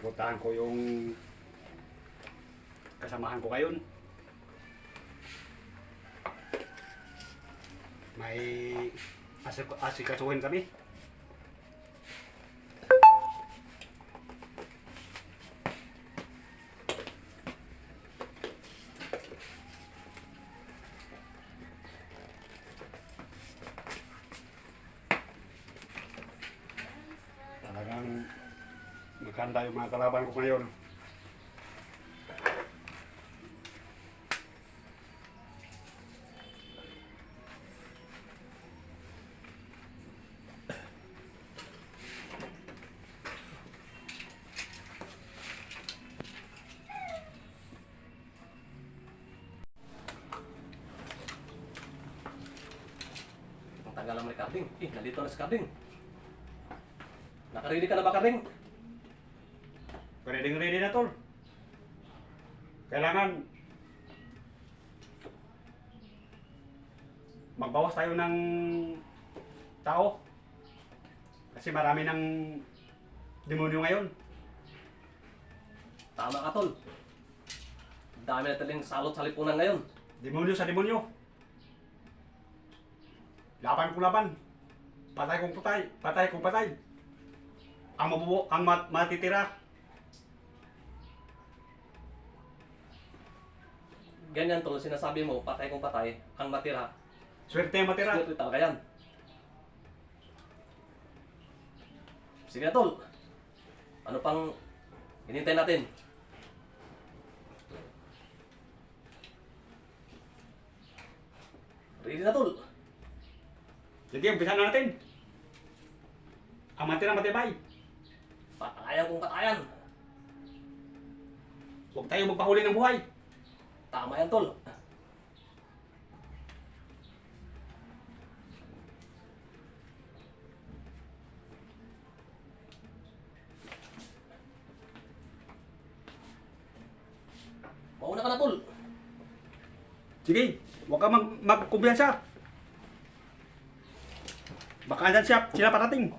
Puntahan ko yung kasamahan ko ngayon. May asikasuhin kami. Talagang maganda yung mga kalaban ko ngayon. Ang tagal naman ni Karding. Nandito na si Karding. Nakaready ka na ba, Karding? Ready na tol. Kailangan magbawas tayo ng tao. Kasi marami ng demonyo ngayon. Tama ka, Tol. Dami na taling salot sa lipunan ngayon. Demonyo sa demonyo. Laban kung laban. Patay kung patay. Patay kung patay. Ang matitira. Ganyan, Tol, sinasabi mo, patay kung patay, ang matira. Swerte ang matira. Swerte talaga yan. Sige na, Tol. Ano pang hinintay natin? Ready na, Tol. Sige, umpisa na natin. Ang matira matibay. Patayan kung patayan. Huwag tayo magpahuli ng buhay. Tama yan, Tol. Mauna ka na, Tol. Sige, huwag ka magkumpiyansa. Baka andyan sila parating.